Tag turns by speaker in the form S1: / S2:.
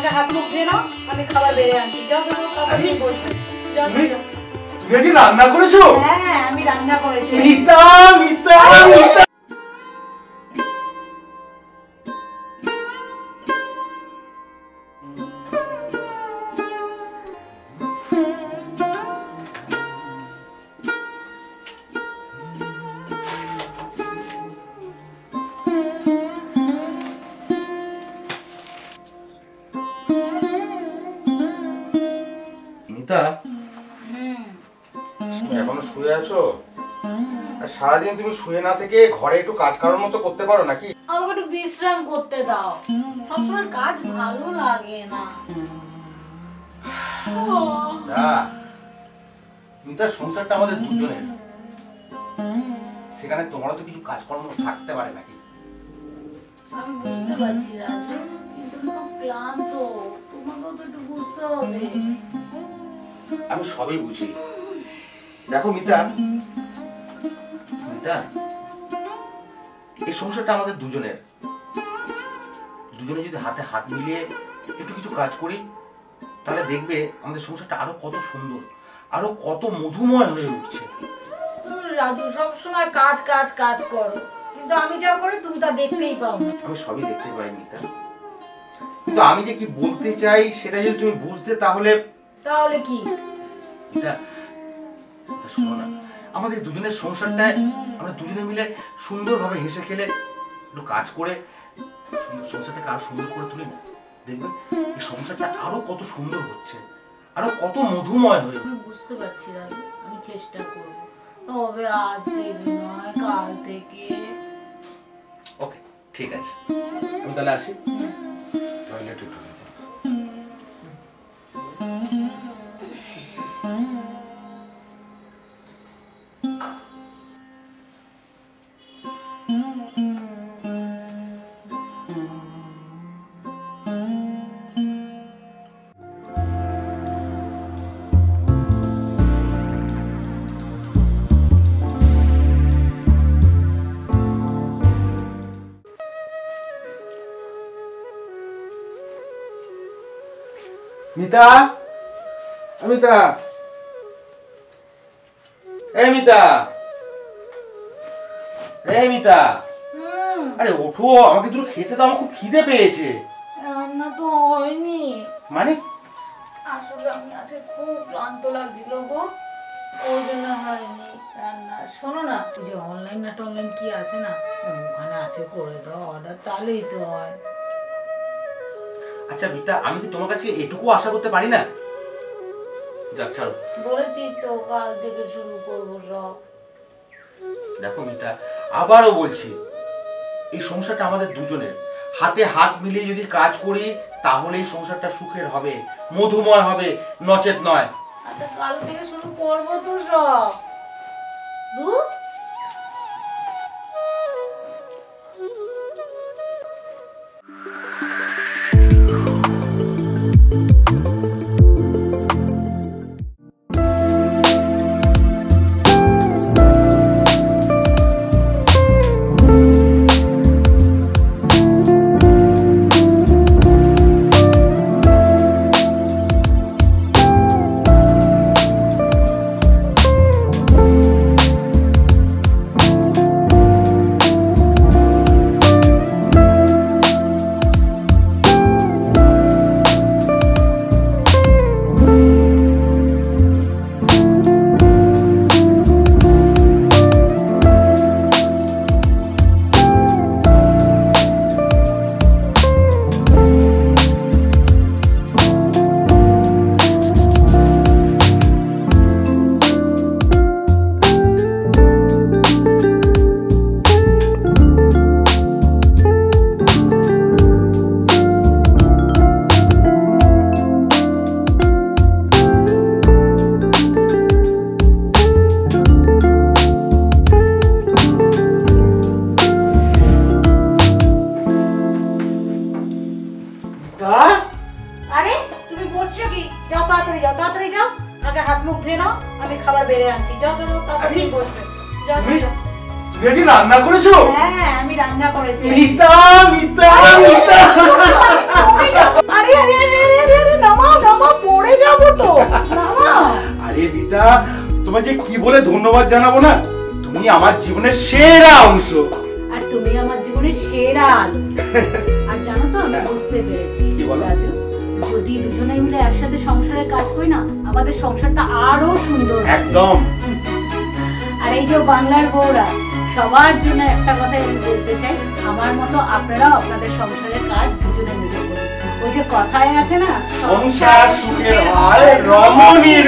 S1: আগে হাত মুখ ধুয়ে নাও, আমি খাবার বেড়ে আনছি। যাও যাও তাড়াতাড়ি বসবে। যাও যাও।
S2: তুমি কি রান্না করেছো?
S1: হ্যাঁ আমি রান্না করেছি।
S2: মিতা মিতা মিতা মিতা, তুমি এখনো শুয়ে আছো? আর সারাদিন তুমি শুয়ে না থেকে ঘরে একটু কাজ করার মতো করতে পারো নাকি?
S1: আমাকে একটু বিশ্রাম করতে দাও, সবসময় কাজ ভালো লাগে না।
S2: না মিতা, সংসারটা আমাদের দুজনের, সেখানে তোমারও তো কিছু কাজকর্ম থাকতে পারে নাকি?
S1: আমি বুঝতে পারছি রাজু, কিন্তু আমি খুব ক্লান্ত, তোমাকেও তো একটু বুঝতে হবে।
S2: আমি সবই বুঝি। দেখো মিতা, মিতা এই সংসারটা আমাদের দুজনের, দুজনে যদি হাতে হাত মিলিয়ে একটু কিছু কাজ করি তাহলে দেখবে আমাদের সংসারটা আরো কত সুন্দর, আরো কত মধুময় হয়ে উঠছে।
S1: রাজু সবসময় কাজ কাজ কাজ করো, কিন্তু আমি যা করি তুমি তা দেখতেই পাও না।
S2: আমি সবই দেখতে পাই মিতা, কিন্তু আমি যে কি বলতে চাই সেটা যদি তুমি বুঝতে তাহলে।
S1: তাহলে কি?
S2: মিতা, শোনো না, আমাদের দুজনের সংসারটায় আমরা দুজনে মিলে সুন্দরভাবে হেসে খেলে একটু কাজ করে সংসারটাকে আরো সুন্দর করে তুলি না? দেখবেন এই সংসারটা আরো কত সুন্দর হচ্ছে, আরো কত মধুময় হয়ে।
S1: আমি বুঝতে পারছি রাজু, আমি চেষ্টা করব, তবে আজ দেরি নয়, কাল থেকে।
S2: ওকে ঠিক আছে, আমি তাহলে আসি। টয়লেটে ঢুকে যাই। মিতা, মিতা, এই মিতা, এই মিতা, আরে ওঠো, আমাকে দুটো খেতে দাও, আমার খুব খিদে পেয়েছে।
S1: রান্না তো হয়নি।
S2: মানে?
S1: আসলে আমি আজকে খুব ক্লান্ত লাগছিল গো, ওই জন্য হয়নি রান্না। শোনো না, যে অনলাইন না টনলাইন কি আছে না, ওখানে আছে, করে দাও অর্ডার, তাহলেই তো হয়।
S2: আচ্ছা মিতা, আমি কি তোমার কাছে এটুকু আশা করতে পারি না? যাক ছাড়ো,
S1: বলেছি তো কাল থেকে শুরু করবো সব।
S2: দেখো মিতা, আবারও বলছি, এই সংসারটা আমাদের দুজনের, হাতে হাত মিলিয়ে যদি কাজ করি তাহলে এই সংসারটা সুখের হবে, মধুময় হবে, নচেত নয়।
S1: আচ্ছা কাল থেকে শুরু করবো তো সব।
S2: তুমি আজ রান্না করেছো?
S1: হ্যাঁ আমি রান্না করেছি।
S2: মিতা মিতা মিতা
S1: আরে আরে আরে আরে আরে আরে নামাও নামাও, পড়ে যাবো তো, নামাও।
S2: আরে মিতা, তোমায় যে কি বলে ধন্যবাদ জানাবো না, তুমি আমার জীবনের সেরা অংশ।
S1: আর তুমি আমার জীবনের সেরা আলো। আর জানো তো আমি বুঝতে পেরেছি
S2: কি বলো?
S1: রাজু, যদি দুজনে মিলে একসাথে সংসারে কাজ করি না, আমাদের সংসারটা আরো সুন্দর হবে।
S2: একদম।
S1: আর এই যে বাংলার বউরা, সবার জন্য একটা কথাই আমি বলতে চাই, আমার মতো আপনারাও আপনাদের সংসারের কাজ দুজনে মিলে করুন। ওই যে কথায় আছে না,
S2: সংসার সুখের হয় রমণীর।